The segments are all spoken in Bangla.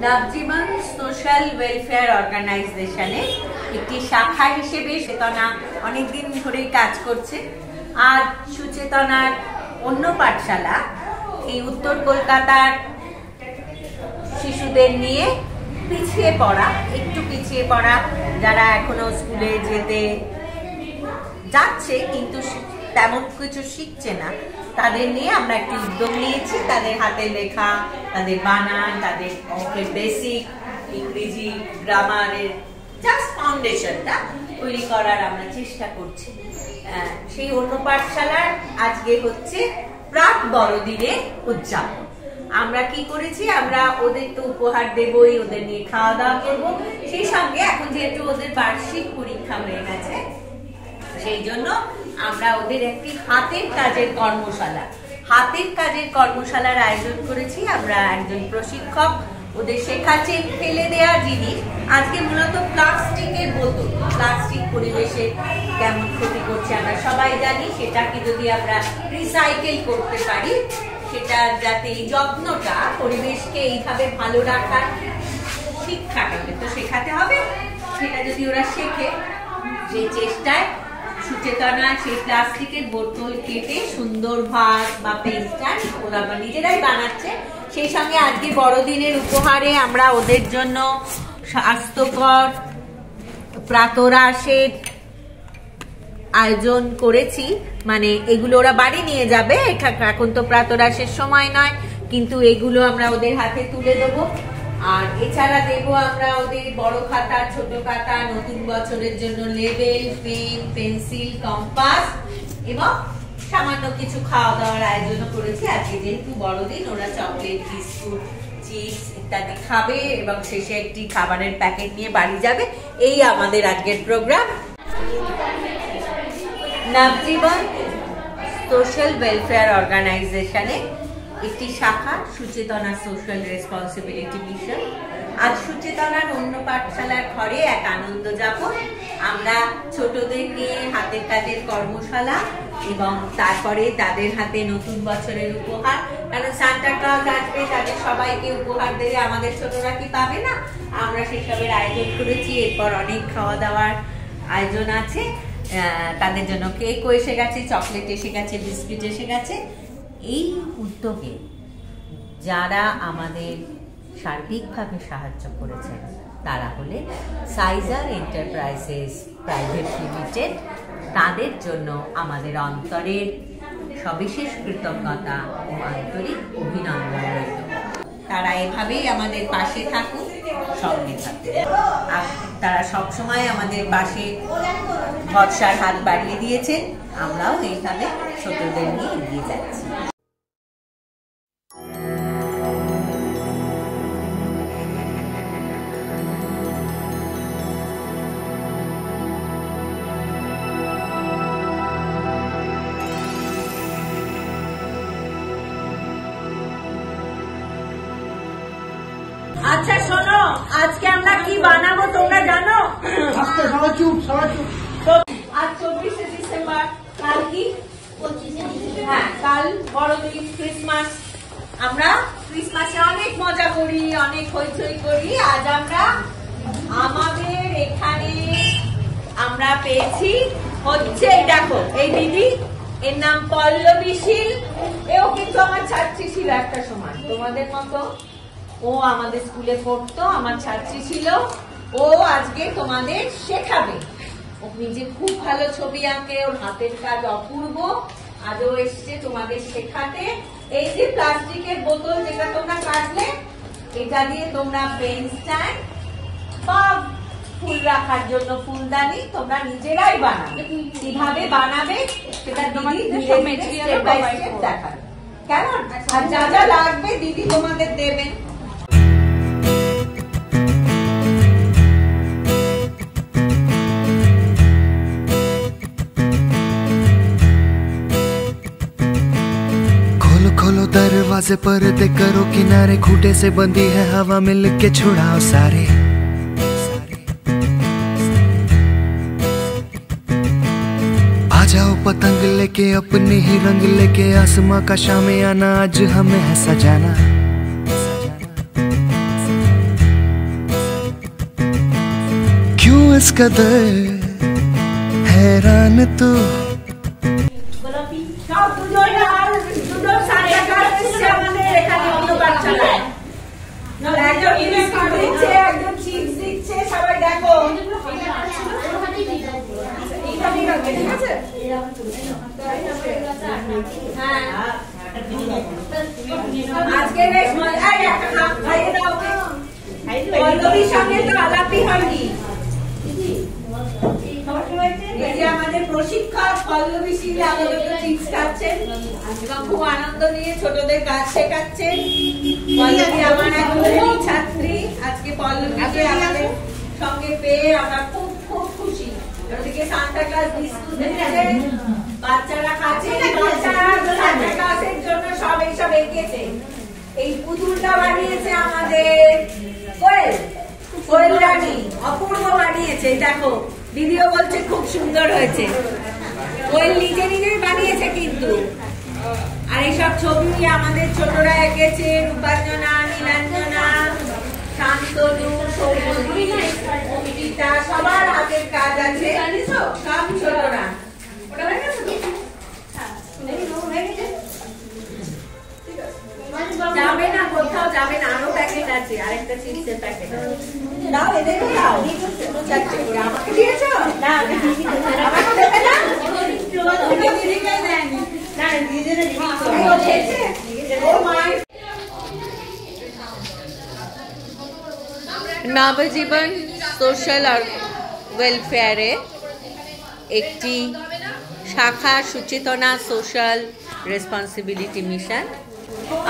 নবজীবন সোশ্যাল ওয়েলফেয়ার অর্গানাইজেশনের একটি শাখা হিসেবে চেতনা অনেকদিন ধরেই কাজ করছে। আর সুচেতনার অন্য পাঠশালা এই উত্তর কলকাতার শিশুদের নিয়ে একটু পিছিয়ে পড়া যারা এখনো স্কুলে যেতে যাচ্ছে কিন্তু তেমন কিছু শিখছে না, তাদের নিয়ে আমরা একটি উদ্যোগ নিয়েছি। তাদের হাতে লেখা, তাদের বানান, তাদের অঙ্কের বেসিক, ইংরেজি গ্রামারের জাস্ট ফাউন্ডেশনটা তৈরি করার আমরা চেষ্টা করছি। সেই অন্য পাঠশালার আজকে হচ্ছে প্রাক বড়দিনের উদযাপন। আমরা কি করেছি, আমরা ওদের তো উপহার দেবই, ওদের নিয়ে খাওয়া দাওয়া করবো। সেই সঙ্গে এখন যেহেতু ওদের বার্ষিক পরীক্ষা হয়ে গেছে, সেই জন্য আমরা ওদের একটি হাতের কাজের কর্মশালার আয়োজন করেছি। আমরা একজন প্রশিক্ষক ওদের শেখাচ্ছেন ফেলে দেওয়া জিনিস। আজকে মূলত প্লাস্টিকের বোতল, প্লাস্টিক পরিবেশে কেমন ক্ষতি করছে আমরা সবাই জানি। সেটাকে যদি আমরা রিসাইকেল করতে পারি, সেটা যাতে এই যত্নটা পরিবেশকে এইভাবে ভালো রাখার শিক্ষাটা তো শেখাতে হবে, সেটা যদি ওরা শেখে, সেই চেষ্টায় সুচেতনা সেই প্লাস্টিকের বোতল কেটে সুন্দর ভাত বা পেস্টার ওরা নিজেরাই বানাচ্ছে। সেই সঙ্গে আজকে বড়দিনের উপহারে আমরা ওদের জন্য স্বাস্থ্যকর প্রাতরাশের আয়োজন করেছি। মানে এগুলো ওরা বাড়ি নিয়ে যাবে, এখন তো প্রাতরাশের সময় নয়, কিন্তু এগুলো আমরা ওদের হাতে তুলে দেবো। আর এছাড়া দেবো আমরা ওদের বড় খাতা, ছোট খাতা, নতুন বছরের জন্য লেবেল, পেন, পেন্সিল, কম্পাস এবং সামান্য কিছু খাওয়া দাওয়ার আয়োজন করেছি। আজকে যেহেতু বড়দিন, ওরা চকলেট, বিস্কুট, চিপস ইত্যাদি খাবে এবং শেষে একটি খাবারের প্যাকেট নিয়ে বাড়ি যাবে। এই আমাদের আজকের প্রোগ্রাম। নবজীবন সোশ্যাল ওয়েলফেয়ার অর্গানাইজেশনে একটি শাখা সুচেতনা সোশ্যাল রেসপন্সিবিলিটি মিশন। আজ সুচেতনার অন্য পাঠশালার ঘরে এক আনন্দ যাপন। আমরা ছোটদের নিয়ে হাতের কাজের কর্মশালা এবং তারপরে তাদের হাতে নতুন বছরের উপহার, কারণ সান্টা ক্লজ আসবে, তাদের সবাইকে উপহার দিলে আমাদের ছোটরা কি পাবে না, আমরা সেসবের আয়োজন করেছি। এরপর অনেক খাওয়া দাওয়ার আয়োজন আছে, তাদের জন্য কেকও এসে গেছে, চকলেট এসে গেছে, বিস্কুট এসে গেছে। এই উদ্যোগে যারা আমাদের সার্বিকভাবে সাহায্য করেছেন তারা হলেন সাইজার এন্টারপ্রাইজেস প্রাইভেট লিমিটেড। তাদের জন্য আমাদের অন্তরের সবিশেষ কৃতজ্ঞতা ও আন্তরিক অভিনন্দন রইল। তারা এভাবেই আমাদের পাশে থাকুন, সঙ্গে থাকুন। আর তারা সবসময় আমাদের পাশে ভরসার হাত বাড়িয়ে দিয়েছেন। আমরাও এইভাবে ছোটদের নিয়ে এগিয়ে যাচ্ছি। আচ্ছা শোনো, আজকে আমরা কি বানাবো তোমরা জানো? আজ 24শে ডিসেম্বর, কাল কি? হ্যাঁ, কাল বড়দিন, ক্রিসমাস। আমরা ক্রিসমাসে অনেক মজা করি, অনেক হইচই করি। আজ আমরা আমাদের এখানে আমরা পেয়েছি হচ্ছে, দেখো এই দিদি, এর নাম পল্লবী শীল। এও কিন্তু আমার ছাত্রী ছিল একটা সময়, তোমাদের মতো। ও আমাদের স্কুলে পড়তো, আমার ছাত্রী ছিল। ও আজকে তোমাদের শেখাবে। ও নিজে খুব ভালো ছবি আঁকে, ওর হাতের কাজ অপূর্ব। আজও এসছে তোমাদের শেখাতে। এই যে প্লাস্টিকের বোতল যেটা তোমরা কাটলে, এটা দিয়ে তোমরা পেন স্ট্যান্ড বা ফুল রাখার জন্য ফুলদানি তোমরা নিজেরাই বানাবে। কিভাবে বানাবে সেটা দিদি স্টেপ বাই স্টেপ দেখাবে, কেমন? আর যা যা লাগবে দিদি তোমাদের দেবেন। खोलो दरवाजे पर्दे करो किनारे, खूंटे से बंधी है हवा मिल के छुड़ाओ सारे। आ जाओ पतंग लेके अपने ही रंग लेके, आसमां का शामियाना आज हमें है सजाना। इस कदर हैरान तू আজকে বেশ মজা খাইয়ে দাও পল্লবীর সঙ্গে তো আলাপই হয়নি। এই যে আমাদের প্রশিক্ষক পল্লবী শীল আমাদের চিপস খাচ্ছেন এবং খুব আনন্দ নিয়ে ছোটদের কাজ শেখাচ্ছেন। পল্লবী আমার এক ছাত্রী, আজকে পল্লবীকে আমাদের সঙ্গে পেয়ে আমরা খুব খুব খুশি। ওদিকে সান্তা ক্লাস বিস্কুট দিচ্ছে, বাচ্চারা খাচ্ছে, বাচ্চারা সান্তা ক্লাসের জন্য সব এইসব এঁকেছে। এই পুতুলটা বানিয়েছে আমাদের কোয়েল রানী, অপূর্ব বানিয়েছে। দেখো দিদিও বলছে খুব সুন্দর হয়েছে। কোয়েল নিজে নিজেই বানিয়েছে কিন্তু। আর এইসব ছবি আমাদের ছোটরা এঁকেছে, রূপাঞ্জনা, নীলাঞ্জনা, শান্তনু, সৌমদী, অঙ্কিতা, সবার হাতের কাজ আছে, সব ছোটরা। যাবে না, কোথাও যাবে না, আরো প্যাকেট আছে, আরেকটা চিপসের প্যাকেট দাও, এদেরও দাও। চারটে করে আমাকে দিয়েছো? না, আমাকে দেবে না? দিদিকে দেয়নি। না, নিজেরা নবজীবন সোশ্যাল ওয়েলফেয়ারে একটি শাখা সুচেতনা সোশ্যাল রেসপন্সিবিলিটি মিশন।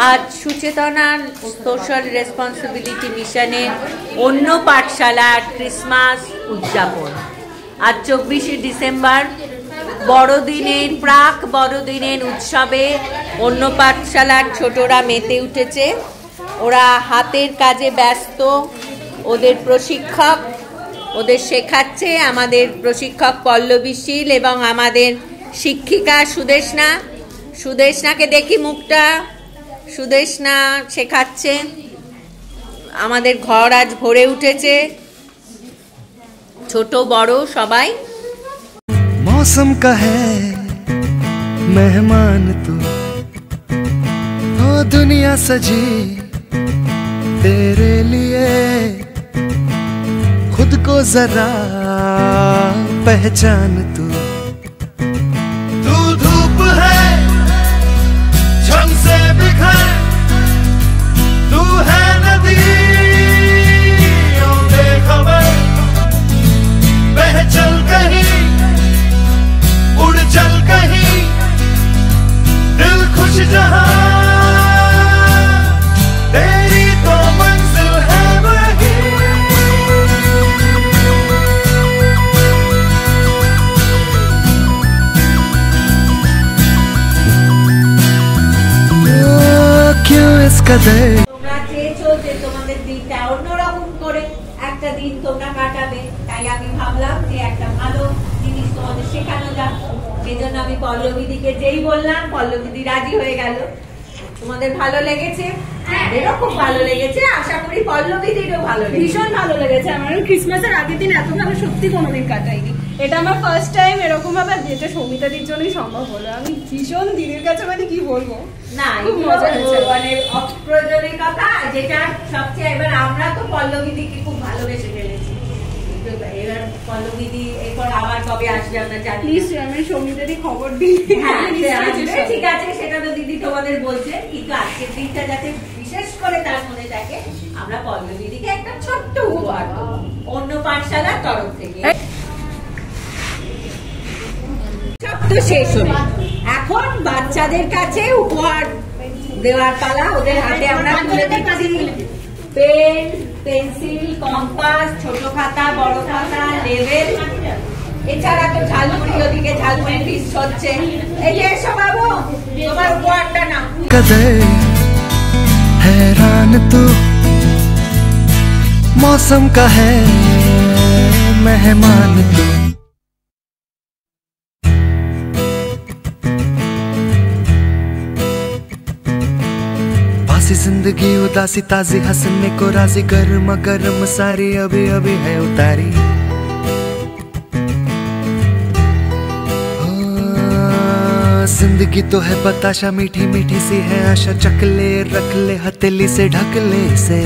আজ সুচেতনার সোশ্যাল রেসপন্সিবিলিটি মিশনের অন্য পাঠশালার ক্রিসমাস উদযাপন। আজ 24শে ডিসেম্বর বড়দিনের বড়দিনের উৎসবে অন্য পাঠশালার ছোটরা মেতে উঠেছে। ওরা হাতের কাজে ব্যস্ত, ওদের প্রশিক্ষক ওদের শেখাচ্ছে, আমাদের প্রশিক্ষক পল্লবী শীল এবং আমাদের শিক্ষিকা সুদেশনাকে দেখি মুখটা। সুদেশনা শেখাচ্ছে। আমাদের ঘর আজ ভরে উঠেছে, ছোট বড় সবাই। मौसम का है मेहमान तू, ओ दुनिया सजी तेरे लिए, खुद को जरा पहचान तू। तू धूप है झम से बिखर, तू है नदी बेखबर, बह चल कहीं उड़ चल कहीं, दिल खुश जहां तेरी तो मंजिल है वही। क्यों इस कदर তোমরা চেয়েছো যে তোমাদের দিনটা অন্যরকম করে একটা দিন তোমরা কাটাবে, তাই আমি ভাবলাম যে একটা ভালো জিনিস তোমাদের শেখানো যাক। সেজন্য আমি পল্লবীদিকে যেই বললাম, পল্লবীদি রাজি হয়ে গেল। তোমাদের ভালো লেগেছে? এরও খুব ভালো লেগেছে, আশা করি পল্লবীদিরও ভালো লেগেছে। ভীষণ ভালো লেগেছে আমার। ক্রিসমাসের আগের দিন এত ভালো সত্যি কোনোদিন কাটাইনি। এটা আমার ফার্স্ট টাইম এরকম ভাবে, যেটা সৌমিতাদির জন্যই সম্ভব হলো। আমি ভীষণ দিদির কাছে মানে কি বলবো, না খুব মজা হয়েছে, মানে অপ্রয়োজনীয় কথা। যেটা সবচেয়ে এবার আমরা তো পল্লবীদিকে খুব ভালোবেসে ফেলেছি। এবার পল্লবীদি এরপর আবার কবে আসবে আমরা জানি। প্লিজ আমি সৌমিতাদি খবর দিই। হ্যাঁ ঠিক আছে, সেটা তো দিদি তোমাদের বলছে, কিন্তু আজকের দিনটা যাতে বিশেষ করে তার মনে থাকে, আমরা পল্লবীদিকে একটা ছোট্ট উপহার দেবো অন্য পাঠশালার তরফ থেকে। সব তো শেষ হলো, এখন বাচ্চাদের কাছে উপহার দেওয়ার পালা। ওদের হাতে আমরা তুলে দিচ্ছি পেন, পেন্সিল, কম্পাস, ছোট খাতা, বড় খাতা, লেবেল, এছাড়া তো ঝালমুড়ি, ওদিকে ঝালমুড়ি ফিস হচ্ছে। এই যে এসো বাবু, তোমার উপহারটা না। कदर हैरान तू, मौसम का है मेहमान तू। बासी जिंदगी उदासी ताजी हंसने को राजी, गर्म गर्म सारी अभी अभी है उतारी। जिंदगी तो है बताशा, मीठी मीठी सी है आशा, चकले रख ले हथेली से ढक ले से।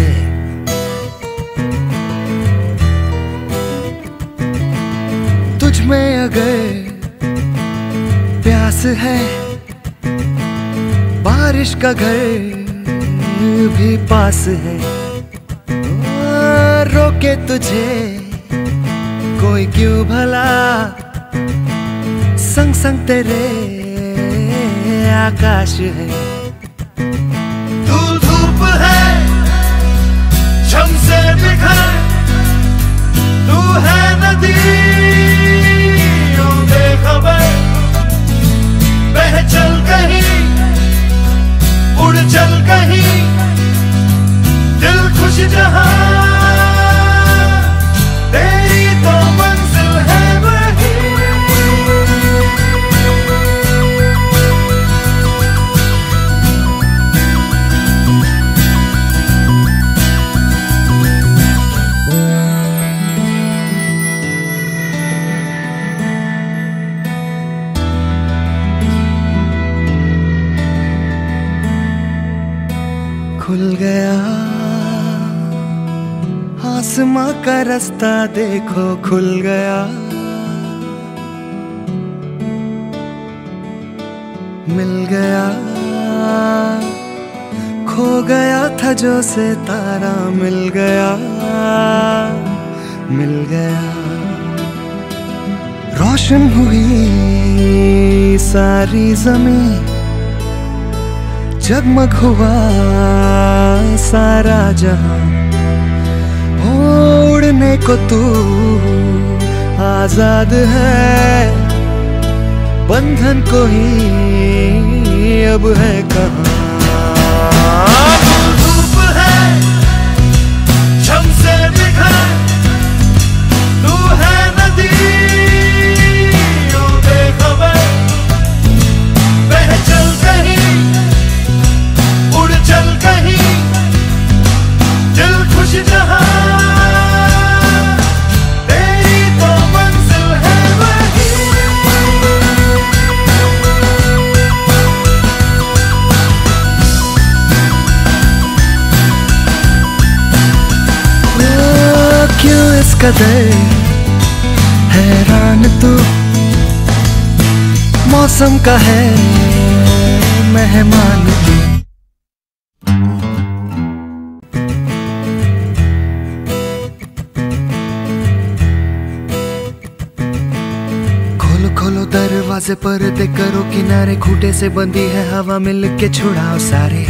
तुझ में अगर प्यास है, बारिश का घर भी पास है। रोके तुझे कोई क्यों भला, संग संग तेरे आकाश है। तू धूप है शम से बिखर, तू है नदी बेखबर, बह चल कहीं उड़ चल कहीं, दिल खुश जहां तेरी तो मंजिल है वही। खुल गया आसमां का रास्ता, देखो खुल गया। मिल गया खो गया था जो से तारा, मिल गया मिल गया। रोशन हुई सारी जमीन, जगमग हुआ सारा जहां। उड़ने को तू आजाद है, बंधन को ही अब है कहाँ। धूप है शम से बिखर, तू है नदी बेखबर, बह चल कहीं उड़ चल कहीं, दिल खुश जहां तेरी तो मंजिल है वही। क्यों इस कदर हैरान तू, मौसम का है मेहमान तू। खोलो खोलो दरवाजे पर्दे करो किनारे, खूंटे से बंदी है हवा मिल के छुड़ाओ सारे।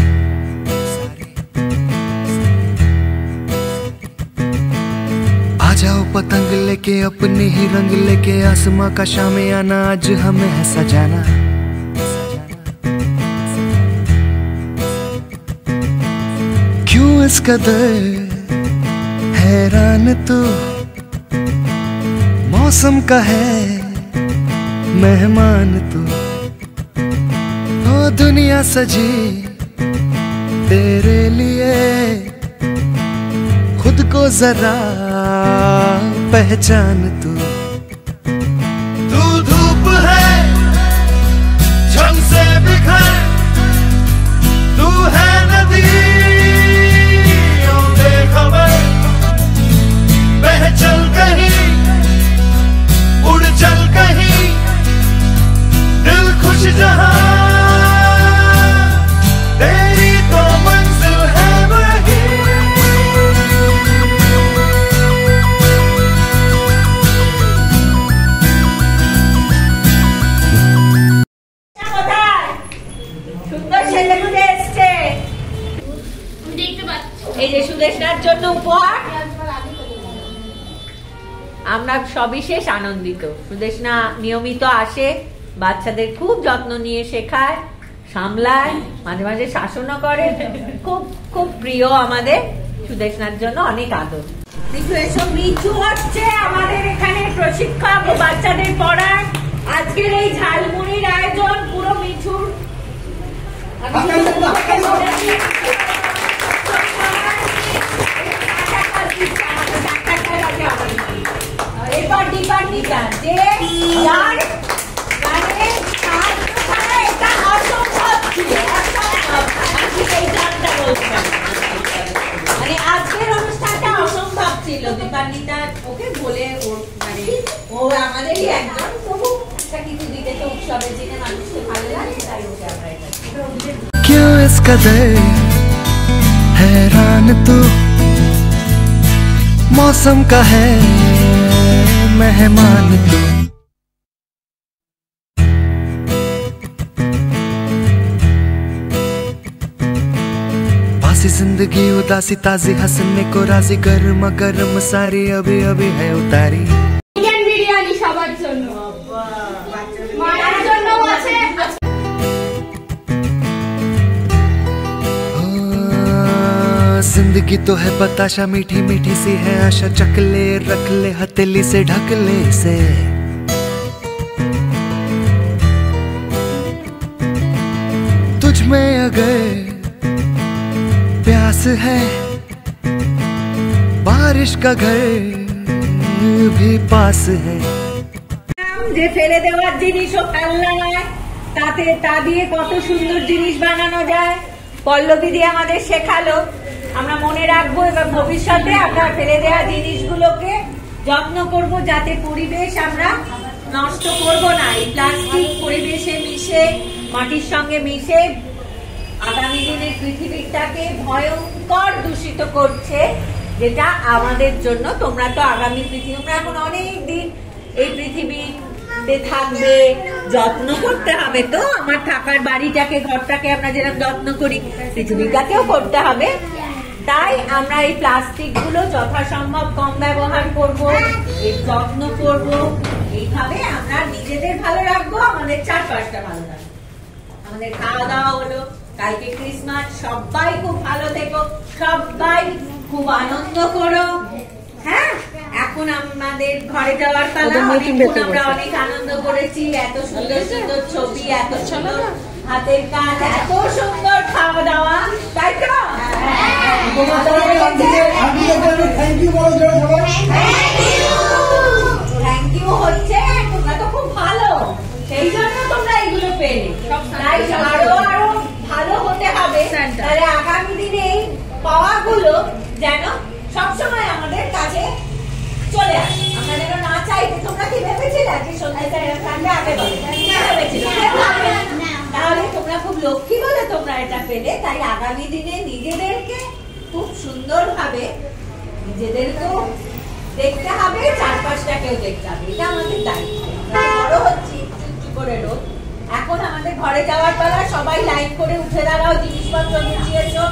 आ जाओ पतंग लेके अपने ही रंग लेके, आसमां का शाम आना आज हमें है सजाना। क्यों इस कदर हैरान तू, मौसम का है मेहमान तू। ओ दुनिया सजी तेरे लिए, खुद को जरा पहचान तू। तू धूप है शम से बिखर, तू है नदी बेखबर, बह चल कहीं उड़ चल कहीं, दिल खुश जहां तेरी तो मंजिल है वही। সুন্দর ছেলেগুলো এসছে, এই যে সুদেশনার জন্য উপহার। আমরা সবিশেষ আনন্দিত। সুদেশনা নিয়মিত আসে, বাচ্চাদের খুব যত্ন নিয়ে শেখায়, সামলায়, মাঝে মাঝে শাসনও করে। খুব খুব প্রিয় আমাদের সুদেশনার জন্য অনেক আদর। এসব মিঠু হচ্ছে আমাদের এখানে প্রশিক্ষক ও বাচ্চাদের পড়ায়। আজকের এই ঝালমুড়ির আয়োজন পুরো মিঠুর। এরপর ডিপার্টমেন্ট যে যার গানের সাহায্য ছাড়া এটা इस कदर हैरान तू मौसम का है मेहमान तू। बासी जिंदगी उदासी ताजी हंसने को राजी गर्मा गर्म सारी अभी अभी है उतारी। চিকেন বিরিয়ানি সবার জন্য, মায়ের জন্যও আছে। जिंदगी तो है बताशा मीठी मीठी सी है आशा चकले रख ले हथेली से ढक ले से। तुझ में अगर प्यास है बारिश का घर भी पास है। যে ফেলে দেওয়ার জিনিসও ফেলনা নয়, তাতে তা দিয়ে কত সুন্দর জিনিস বানানো যায় পল্লবী দিয়ে আমাদের শেখালো। আমরা মনে রাখবো এবং ভবিষ্যতে আমরা ফেলে দেওয়া জিনিসগুলোকে যত্ন করব, যাতে পরিবেশ আমরা নষ্ট করব না। এই প্লাস্টিক পরিবেশে মিশে মাটির সঙ্গে মিশে আগামী দিনের পৃথিবীটাকে ভয়ঙ্কর দূষিত করছে, যেটা আমাদের জন্য, তোমরা তো আগামী পৃথিবী, তোমরা এখন অনেক দিন এই পৃথিবীতে থাকবে, যত্ন করতে হবে। তো আমার থাকার বাড়িটাকে, ঘরটাকে আমরা যেরকম যত্ন করি, পৃথিবীটাকেও করতে হবে। তাই আমরা এই প্লাস্টিক গুলো যথাসম্ভব কম ব্যবহার করব, এর যত্ন করব। এইভাবে আমরা নিজেদের ভালো রাখবো, আমাদের চারপাশটা ভালো রাখবো। আমাদের খাওয়া দাওয়া হলো, কালকে ক্রিসমাস, সবাই খুব ভালো থেকো, সবাই খুব আনন্দ করো। হ্যাঁ, এখন আমাদের ঘরে যাওয়ার পালা। আমরা অনেক আনন্দ করেছি, এত সুন্দর সুন্দর ছবি, এত সুন্দর হাতের কাজ, এত সুন্দর খাওয়া দাওয়া, তাই তো? থ্যাংক ইউ হচ্ছে, তোমরা তো খুব ভালো, সেই জন্য তোমরা এগুলো পেলে। তাই আরো আরো ভালো হতে হবে, তাহলে আগামী দিনে এই পাওয়াগুলো যেন সবসময় আমাদের কাছে চলে আসে। আমরা যেন না চাইতে, তোমরা কি ভেবেছিলে যে সন্ধ্যাটা এরকম আগে ভেবেছিলে? তাহলে তোমরা খুব লক্ষ্মী বলে তোমরা এটা পেলে। তাই আগামী দিনে নিজেদেরকে খুব সুন্দর ভাবে নিজেদেরকেও দেখতে হবে, চারপাশটাকেও দেখতে হবে, এটা আমাদের দায়িত্ব। আমরা বড় হচ্ছি একটু করে রোজ। এখন আমাদের ঘরে যাওয়ার পালা, সবাই লাইন করে উঠে দাঁড়াও, জিনিসপত্র গুছিয়েছো।